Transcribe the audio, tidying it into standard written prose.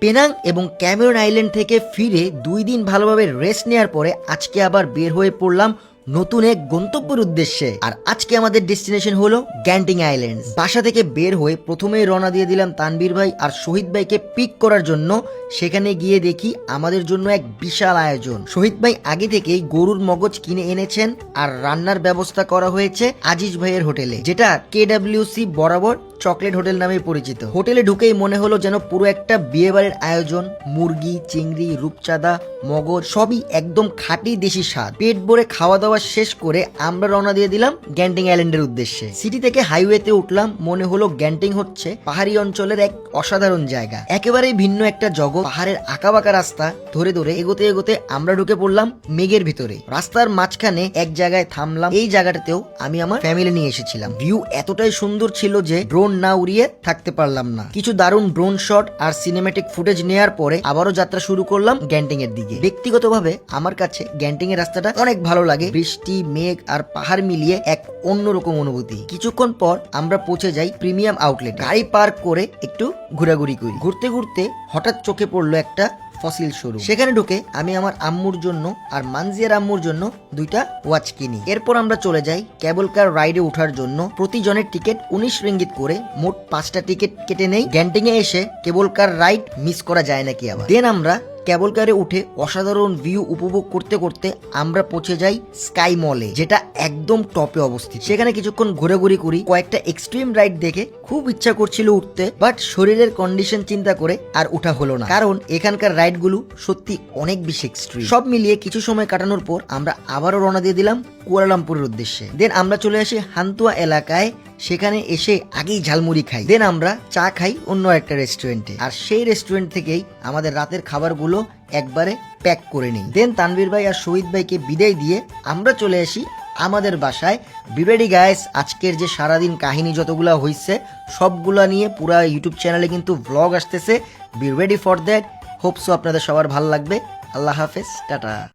Penang এবং Cameron island থেকে ফিরে 2 দিন ভালোভাবে রেস্ট নেওয়ার পরে আজকে আবার বের হয়ে পড়লাম নতুন এক গন্তব্যের উদ্দেশ্যে। আর আজকে আমাদের ডেস্টিনেশন হলো গ্যান্টিং আইল্যান্ড। বাসা থেকে বের হয়ে প্রথমেই রওনা দিয়ে দিলাম তানভীর ভাই আর শহীদ ভাইকে পিক করার জন্য। সেখানে গিয়ে দেখি আমাদের জন্য এক বিশাল আয়োজন। শহীদ ভাই আগে থেকেই গরুর মগজ কিনে এনেছেন আর রান্নার ব্যবস্থা করা হয়েছে আজিজ ভাইয়ের হোটেলে, যেটা KWC বরাবর চকলেট হোটেল নামে পরিচিত। হোটেলে ঢুকেই মনে হলো যেন পুরো একটা বিয়ে বাড়ির আয়োজন। মুরগি, চিংড়ি, রূপচাঁদা, মগজ সবই একদম খাঁটি দেশি স্বাদ। পেট ভরে খাওয়া দাওয়া শেষ করে আমরা রওনা দিয়ে দিলাম গ্যান্টিং আইল্যান্ডের উদ্দেশ্যে। সিটি থেকে হাইওয়েতে উঠলাম, মনে হলো গ্যান্টিং হচ্ছে পাহাড়ি অঞ্চলের এক অসাধারণ জায়গা, একেবারেই ভিন্ন একটা জগৎ। পাহাড়ের আঁকাবাঁকা রাস্তা ধরে ধরে এগোতে এগোতে আমরা ঢুকে পড়লাম মেঘের ভিতরে। রাস্তার মাঝখানে এক জায়গায় থামলাম। এই জায়গাটাতেও আমি আমার ফ্যামিলি নিয়ে এসেছিলাম। ভিউ এতটাই সুন্দর ছিল যে ড্রোন না উড়িয়ে থাকতে পারলাম না। কিছু দারুণ ড্রোন শট আর সিনেম্যাটিক ফুটেজ নেওয়ার পরে আবারও যাত্রা শুরু করলাম গ্যান্টিং এর দিকে। ব্যক্তিগতভাবে আমার কাছে গ্যান্টিং এর রাস্তাটা অনেক ভালো লাগে। বৃষ্টি, মেঘ আর পাহাড় মিলিয়ে এক অন্যরকম অনুভূতি। কিছুক্ষণ পর আমরা পৌঁছে যাই প্রিমিয়াম আউটলেট। গাড়ি পার্ক করে একটু ঘোরাঘুরি করি। ঘুরতে ঘুরতে হঠাৎ চোখে পড়লো একটা ফসিল শোরুম। সেখানে ঢুকে আমি আমার আম্মুর জন্য আর মানজিয়ার আম্মুর জন্য 2টা ওয়াচ কিনি। এরপর আমরা চলে যাই কেবল কার রাইডে ওঠার জন্য। প্রতিজনের টিকিট 19 রিঙ্গিত করে, মোট 5টা টিকিট কেটে নেই। গ্যান্টিং এ এসে কেবল কার রাইড মিস করা যায় নাকি আবার। দেন আমরা কেবল কারে উঠে অসাধারণ ভিউ উপভোগ করতে করতে আমরা পৌঁছে যাই স্কাই মলে, যেটা একদম টপে অবস্থিত। সেখানে কিছুক্ষণ ঘোরাঘুরি করি। কয়েকটা এক্সট্রিম রাইড দেখে খুব ইচ্ছা করছিল উঠতে, বাট শরীরের কন্ডিশন চিন্তা করে আর উঠা হলো না, কারণ এখানকার রাইড গুলো সত্যি অনেক বেশি এক্সট্রিম। সব মিলিয়ে কিছু সময় কাটানোর পর আমরা আবারও রওনা দিয়ে দিলাম কুয়ালালামপুরের উদ্দেশ্যে। দেন আমরা চলে আসি হান্তুয়া এলাকায়। সেখানে এসে আগেই ঝালমুড়ি খাই। দেন আমরা চা খাই অন্য একটা রেস্টুরেন্টে, আর সেই রেস্টুরেন্ট থেকেই আমাদের রাতের খাবারগুলো একবারে প্যাক করে নিই। দেন তানভীর ভাই আর শহীদ ভাইকে বিদায় দিয়ে আমরা চলে আসি আমাদের বাসায়। বি রেডি গাইস, আজকের যে সারাদিন কাহিনী যতগুলা হয়েছে সবগুলা নিয়ে পুরা ইউটিউব চ্যানেলে কিন্তু ব্লগ আসতেছে। Be ready for that. Hope so আপনাদের সবার ভালো লাগবে। আল্লাহ হাফেজ, টাটা।